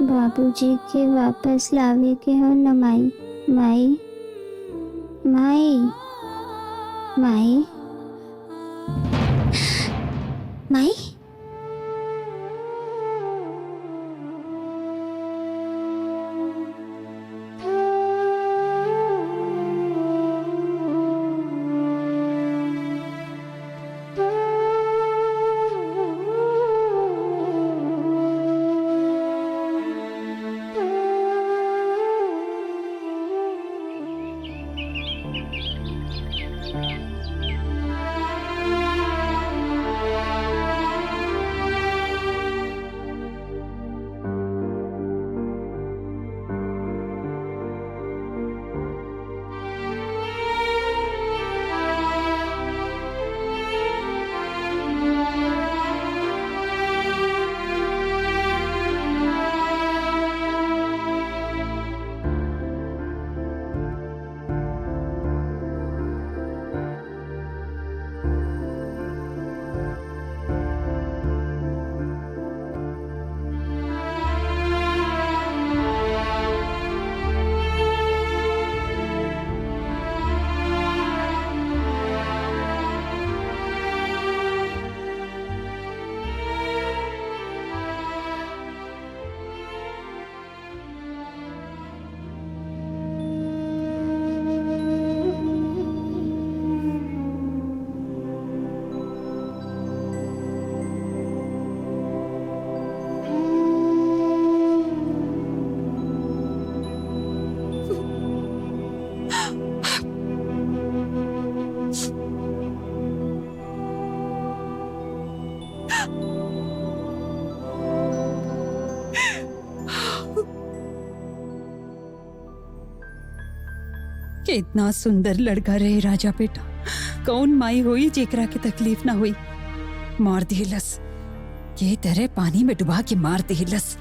बाबूजी के वापस लावे के हो न माई। माई माई माई माई। कितना सुंदर लड़का रहे राजा बेटा। कौन माई हुई जेकरा के तकलीफ ना हुई। मार दिलस ये तरह पानी में डुबा के मार दिलस।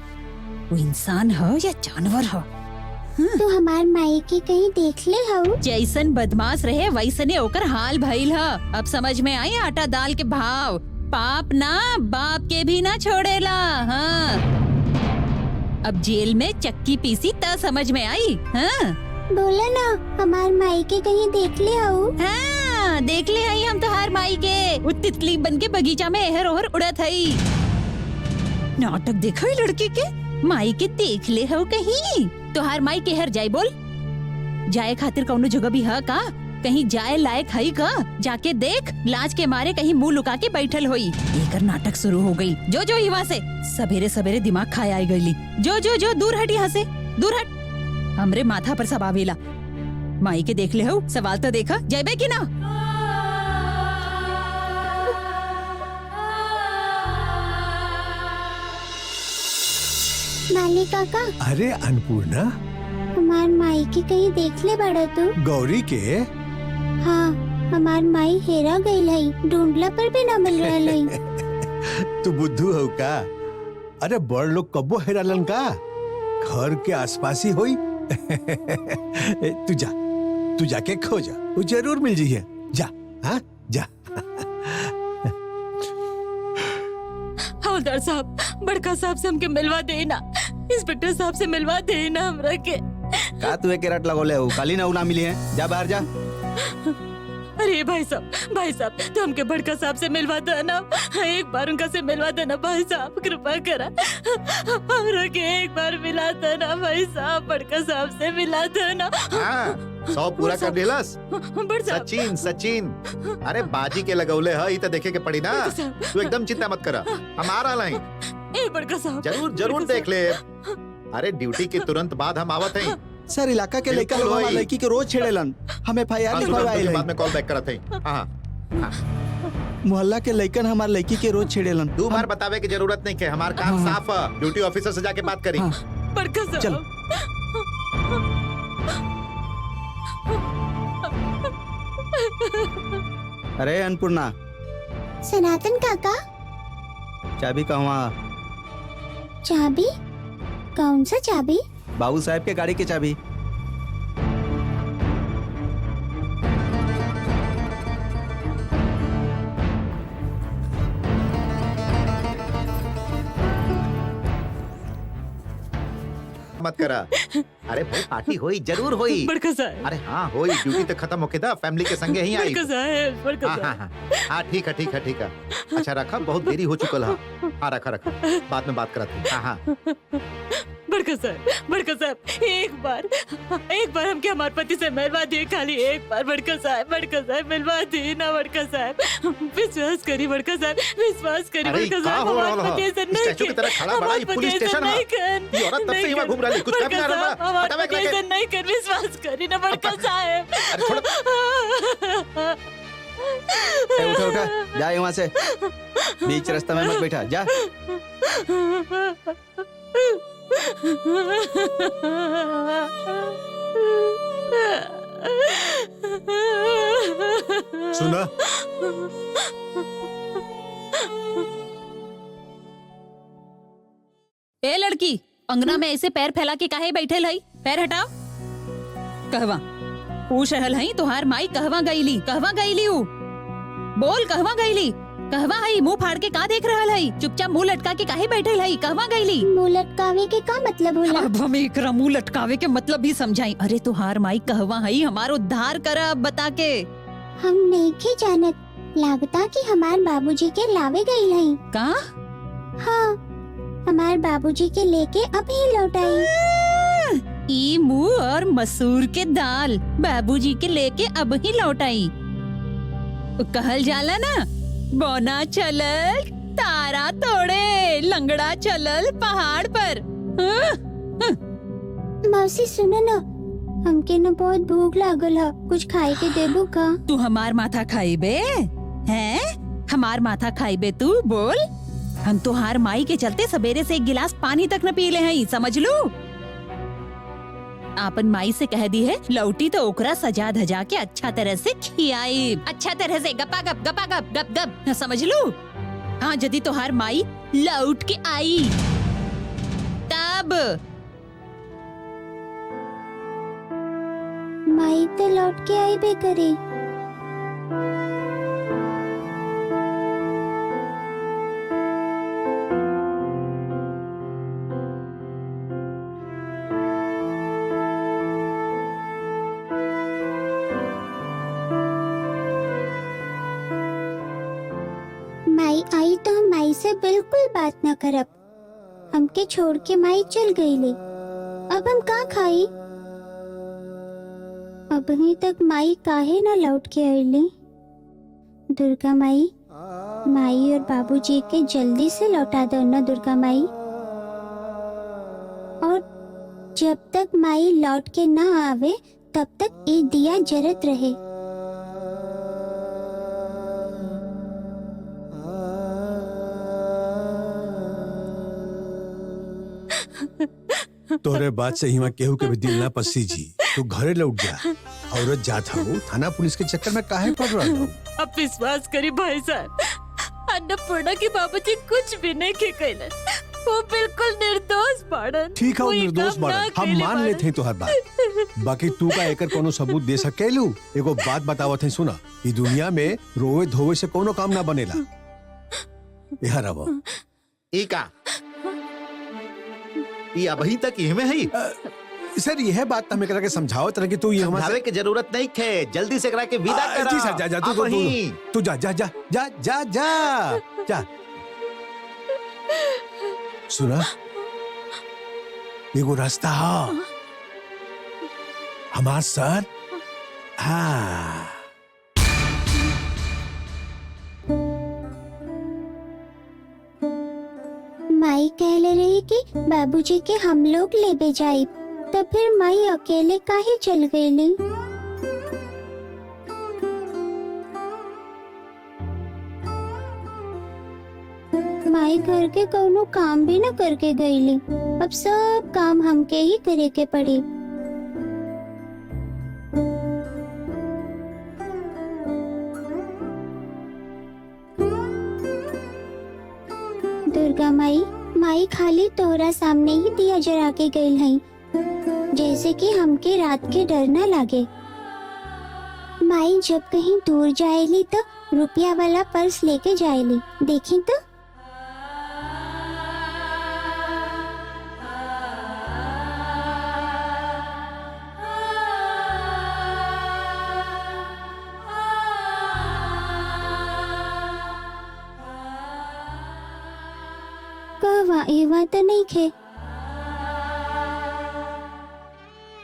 वो इंसान हो या जानवर हो। तो हमार माई के कहीं देख ले हो। जैसन बदमाश रहे वैसने ओकर हाल भइल ह। अब समझ में आई आटा दाल के भाव। पाप ना बाप के भी ना छोड़ेला। हाँ अब जेल में चक्की पीसी त समझ में आई। हाँ बोला ना हमार माई के कहीं देख ले हो। हाँ देख ले आई हम तोहार माई के। वो तितली बन के बगीचा में एहर ओहर उड़त हई। नाटक देखो ही लड़की के। माई के देख ले हो कहीं। तोहार माई केहर जाए बोल। जाए खातिर कौनो जगह भी है का। कहीं जाए लायक हई का। जाके देख लाज के मारे कहीं मुंह लुका के बैठल होई। एकर नाटक शुरू हो गई। जो जो यहाँ से सवेरे सवेरे दिमाग खाए आई गईली। जो जो जो दूर हट यहाँ से दूर हट। हमरे माथा पर सब आवेला। माई के देख ले हो। सवाल तो देखा जाबे की ना। माली काका। अरे अन्नपूर्णा हमार माई के कहीं देख ले बड़ा तू। गौरी के। हाँ हमार माई हेरा गई है। ढूंढला पर भी ना मिल रहा है। तू बुद्धू हो का। अरे बड़ लोग कब्बो हेरालन का। घर के आसपास ही होई। तू जाके खोजा। तू जरूर मिल जाइए। जा हाँ जा। हवलदार साहब बड़का साहब से हमके मिलवा देना। इंस्पेक्टर साहब से मिलवा देना हमरा के। का तू एक रट लगोले हो। काली ना उना मिली है। जा बाहर जा। अरे भाई साहब तो हमके बड़का साहब से मिलवा देना। एक बार उनका से मिलवा देना भाई साहब कृपा करा। हमरा के एक बार मिला देना भाई साहब। बड़का साहब से मिला देना। हाँ 100 पूरा कर दिलस। बड़ साहब सचिन अरे बाजी के लगौले है। तो देखे के पड़ी ना। तू एकदम चिंता मत करा। हम आ रहा नहीं। ए बड़का साहब जरूर देख ले। अरे ड्यूटी के तुरंत बाद हम आवत हैं। सर इलाका के लड़का लोग हमार लड़की के रोज छेड़ेलन। हमें FIR लिखवाइल है। बाद में कॉल बैक करत हैं। हाँ मोहल्ला के लड़कन हमार लड़की के रोज छेड़ेलन। 2 बार बतावे की जरूरत नहीं है। हमार काम साफ है। ड्यूटी ऑफिसर से जाके बात करी। बड़का साहब चल। अरे अन्नपूर्णा सनातन काका। चाबी कहवा। चाबी कौन सा चाबी। बाबू साहब के गाड़ी की चाबी। मत करा। अरे भाई पार्टी होई जरूर होई। बड़का साहब, अरे हाँ होई, ड्यूटी तो खत्म होके था, फैमिली के संगे ही आई। बड़का साहब, बड़का हाँ हाँ साहब। हाँ हाँ ठीक है ठीक है ठीक है। अच्छा रखा, बहुत देरी हो चुकल है। हाँ रखा रखा, बाद में बात करते हैं। हाँ हाँ बड़का साहब, एक बार हमके हमारे पति से मिलवा दिए, खाली एक बार। बड़का साहब मिलवा दिए ना बड़का साहब। विश्वास करी बड़का साहब, विश्वास करी अरे बड़का कहाँ साहब। हो रहा हमारे है? पति ऐसा नहीं स्टैचू की तरह खड़ा बड़ा, ये पुलिस स्टेशन है। ये औरत तब से ही वहाँ घूम रही है, कुछ कम ना रहा। हमारे बतावे पति क्या ऐसा नहीं कर, विश्वास करी ना बड़का साहब। अरे छोड़ो। उठा उठा, जा यहाँ से, बीच रास्ता में मत बैठा, जा। सुना, ए लड़की, अंगना में ऐसे पैर फैला के काहे बैठे हई? पैर हटाओ। कहवा पूछ रहल हई, तुहार माई कहवा गईली? कहवा गईली ऊ? बोल, कहवा गईली? कहवा हई? मुंह फाड़ के का देख रहल हई? चुपचाप मुंह लटका के काहे बैठे हई? कहवा गईली? मुंह लटकावे के का मतलब होला? अब हम एकरा मुंह लटकावे के मतलब भी समझाई। अरे तुहार माई कहवा हई? हमारो उद्धार कर अब बता के। हम नहीं के जानत, लागता कि हमार बाबूजी के लावे गई हई। का? हाँ, हमार बाबूजी के लेके अभी लौट आई। ई मुंह और मसूर के दाल बाबूजी के लेके अब ही लौट आई। कहल जाला ना, बौना चलल तारा तोड़े, लंगड़ा चलल पहाड़ पर। मौसी सुनो ना, हमके न बहुत भूख लागल है, कुछ खाए के देबू का? तू हमार माथा खाइबे? हैं? हमार माथा खाइबे तू? बोल। हम तुहार माई के चलते सवेरे से एक गिलास पानी तक न पी ले हई, समझ लू? आपन माई से कह दी है, लौटी तो ओकरा सजा धजा के अच्छा तरह से खियाई, अच्छा तरह से गपा गप गप गप, समझ लू? हाँ, यदि तुहार माई लौट के आई तब। माई तो लौट के आई बे करे। माई आई तो हम माई से बिल्कुल बात न करब। हमके छोड़ के माई चल गई ले, अब हम का खाई? अभी तक माई काहे न लौट के आईली? दुर्गा माई, माई और बाबूजी के जल्दी से लौटा दो ना दुर्गा माई। और जब तक माई लौट के ना आवे तब तक ये दिया जरत रहे। तोरे बात से हिमा केहू के भी दिल ना पसी जी। तू घरे लौट जा। औरत जात हूँ, थाना पुलिस के चक्कर में काहे पड़ रहा हूँ? अब विश्वास करी भाई साहब, अन्नपूर्णा के बाबूजी कुछ भी नहीं के कैलन। वो बिल्कुल निर्दोष बाड़न। ठीक है, वो कोई निर्दोष काम ना बाड़न, हम कैले मान लेते हैं तुहार बात। बाकी तू का एकर कोनो सबूत दे सकेलू? एगो बात बतावत है, सुना। ई दुनिया में रोवे धोवे से कोनो काम ना बनेला। यहाँ रहो। ई का? ई अभी तक इहमे है। सर यह बात हमें करा के समझाओ तरह कि तू ये हमारे समझावे की जरूरत नहीं है, जल्दी से करा के विदा करा। जी सर, जा जा तू अब ही। तू जा जा जा जा जा जा जा। सुना, एगो रास्ता है हमार सर। हाँ, माई कहले रही कि बाबूजी के हम लोग ले जाई, तो फिर माई अकेले काहे चल गईली? माई घर के कोनो काम भी न करके गईली, अब सब काम हमके ही करे के पड़ी। दुर्गा माई, माई खाली तोहरा सामने ही दिया जरा के गई है, जैसे कि हमके रात के डर न लागे। माई जब कहीं दूर जाएली तो रुपया वाला पर्स लेके जाएली, देखी तो। ना एवा तो नहीं खे।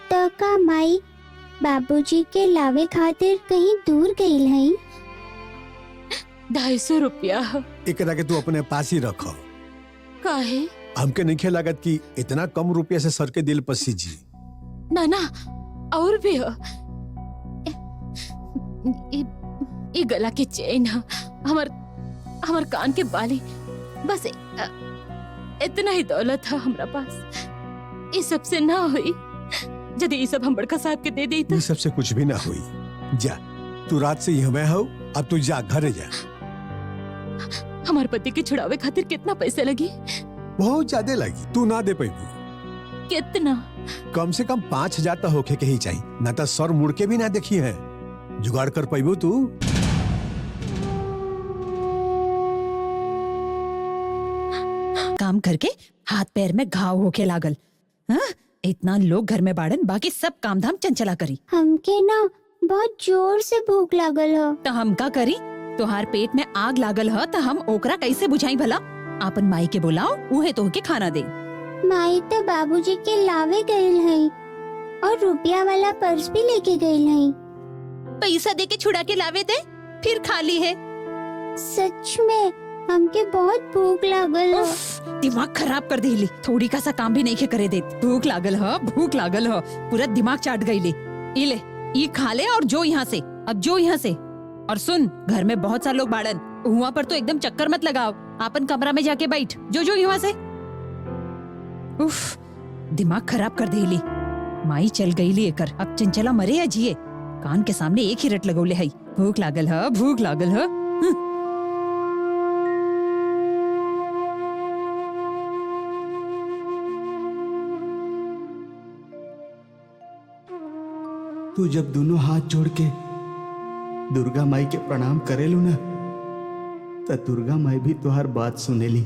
तो का माई बाबूजी के लावे खातिर कहीं दूर गई है? 250 रुपया। एकरा के तू अपने पास ही रखो। काहे? हमके नहीं लागत कि इतना कम रुपया से सर के दिल पर सीजी। ना ना और भी है। ये गला के चेन है, हमार कान के बाली, बस इतना ही दौलत है हमरा पास। ये सबसे ना हुई यदि ये सब हम बड़का साहब के दे दी तो। ये सबसे कुछ भी ना हुई। जा तू रात से यहाँ हो, अब तू जा घरे जा। हमारे पति के छुड़ावे खातिर कितना पैसे लगी? बहुत ज्यादा लगी, तू ना दे पैबू। कितना? कम से कम 5,000 तो होके के ही चाहिए, ना तो सर मुड़ के भी ना देखी है। जुगाड़ कर पैबू तू? काम करके हाथ पैर में घाव होके लागल। हाँ? इतना लोग घर में बाड़न, बाकी सब काम धाम चंचला करी। हमके ना बहुत जोर से भूख लागल है। तो हम का करी? तोहार पेट में आग लागल है तो हम ओकरा कैसे बुझाई भला? आपन माई के बुलाओ, उहे तो के खाना दे। माई तो बाबूजी के लावे गई है और रुपया वाला पर्स भी लेके गई है। पैसा दे के छुड़ा के लावे दे, फिर खाली है। सच में हमके बहुत भूख लागल है। दिमाग खराब कर देली, थोड़ी का सा काम भी नहीं के करे दे। भूख लागल है, भूख लागल है, पूरा दिमाग चाट गईली। ले ये खा ले और जो यहाँ से, अब जो यहाँ से। और सुन, घर में बहुत सारे लोग बाड़न, हुआ पर तो एकदम चक्कर मत लगाओ, आपन कमरा में जाके बैठ, जो यहाँ से। उफ, दिमाग खराब कर देली। माई चल गईली एकर, अब चंचला मरे या जिए, कान के सामने एक ही रट लगौले है। भूख लागल है, भूख लागल है। तू जब दोनों हाथ जोड़ के दुर्गा माई के प्रणाम करेलू ना, तो दुर्गा माई भी तुहार बात सुनेली।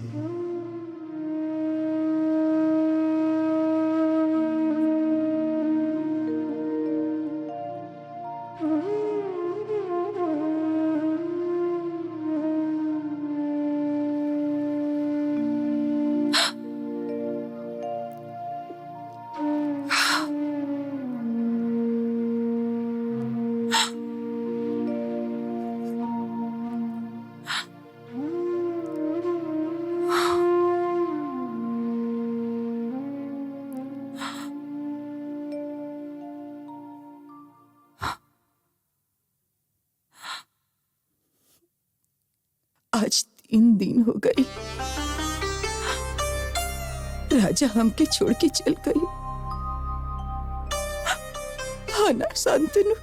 आज 3 दिन हो गई, राजा हमके छोड़ के चल गई। हाँ ना शांतनु,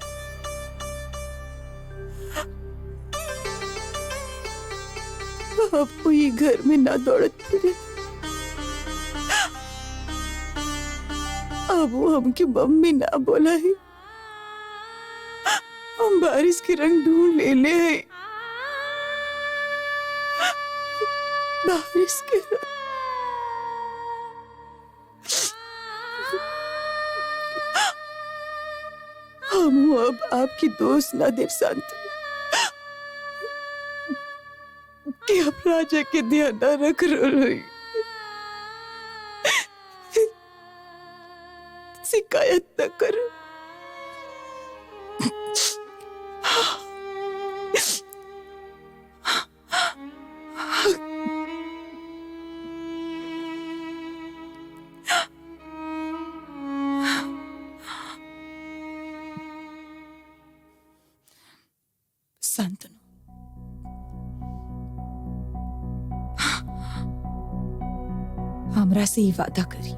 अब कोई घर में ना दौड़त फिरे। अब वो हमके मम्मी ना बोला है, हम बारिश के रंग ढूंढ ले हैं। बारिश के हम अब आपकी दोस्त ना देव शांत कि आप राजा के ध्यान न रख रही, शिकायत न करो। शांतनु, हमरा से ही वादा करी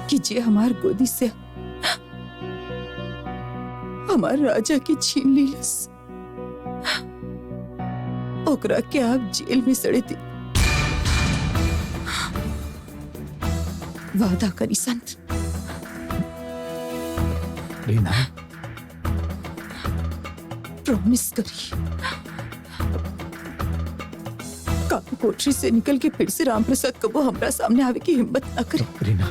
कि जे हमार गोदी से हमार राजा के छीन लीलस, ओकरा के आप जेल में सड़े थे। वादा करी संत। रीना, प्रॉमिस करी। काबू कोठरी से निकल के फिर से रामप्रसाद कबो हमरा सामने आवे की हिम्मत ना करे। रीना,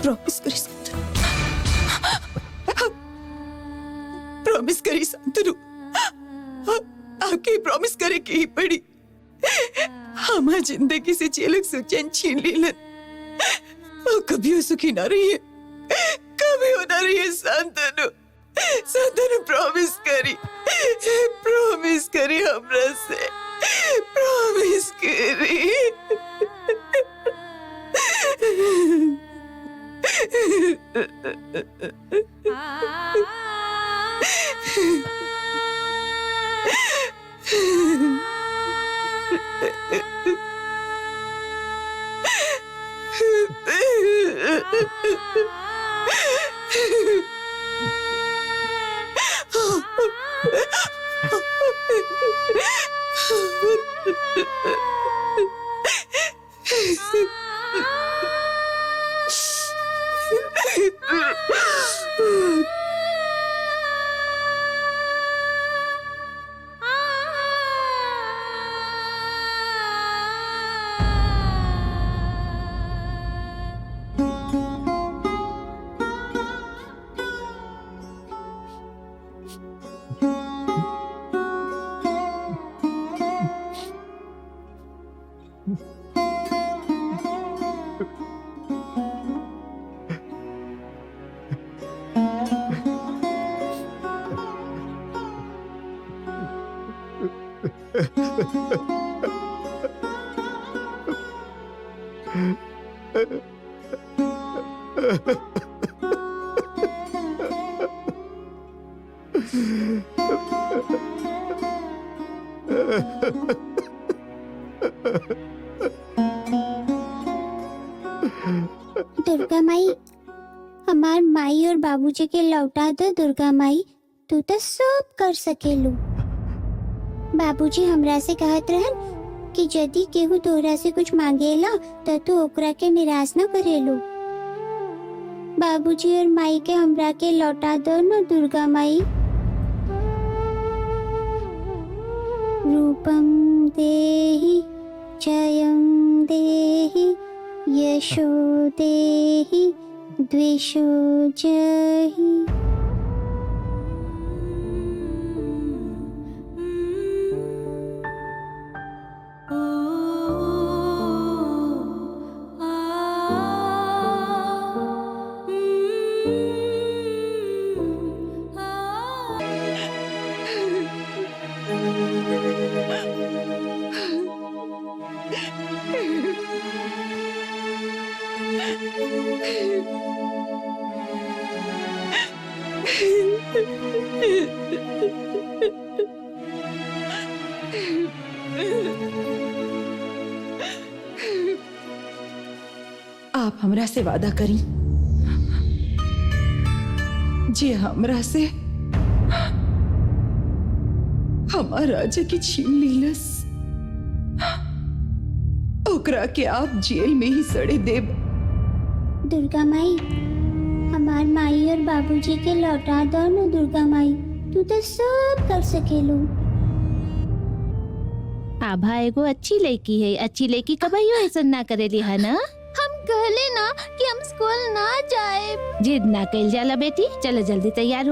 प्रॉमिस करी शांतनु, प्रॉमिस करी शांतनु, आपके प्रॉमिस करे की ही पड़ी। हमार जिंदगी से जे लोग सुचैन छीन लीलन वो कभी सुखी ना रही है, कभी हो ना रही है। शांतनु प्रॉमिस करी हमरा से, प्रॉमिस करी। दुर्गा माई, हमार माई और बाबूजी के लौटा दो। दुर्गा माई, तू तो सब कर सकेलू। बाबूजी हमरा से कहत रहन कि यदि केहू तोहरा से कुछ मांगेला तो तू ओकरा के निराश न करेलू। बाबूजी और माई के हमरा के लौटा दो न दुर्गा माई। रूपम देहि जयम देहि यशो देहि द्वेषो जहि। आप हमरा से वादा करी जे हमरा से हमार राज्य की छीन लीलस ओकरा के आप जेल में ही सड़े देब। दुर्गा माई, हमार माई और बाबूजी के लौटा दो न दुर्गा माई। तू तो सब कर सकेलू। आभा एगो अच्छी लड़की है, अच्छी लड़की कभी ऐसा ना करेली है ना। हम कहले ना कि हम स्कूल ना जाए। जिद ना कइल जाला बेटी, चलो जल्दी तैयार हो।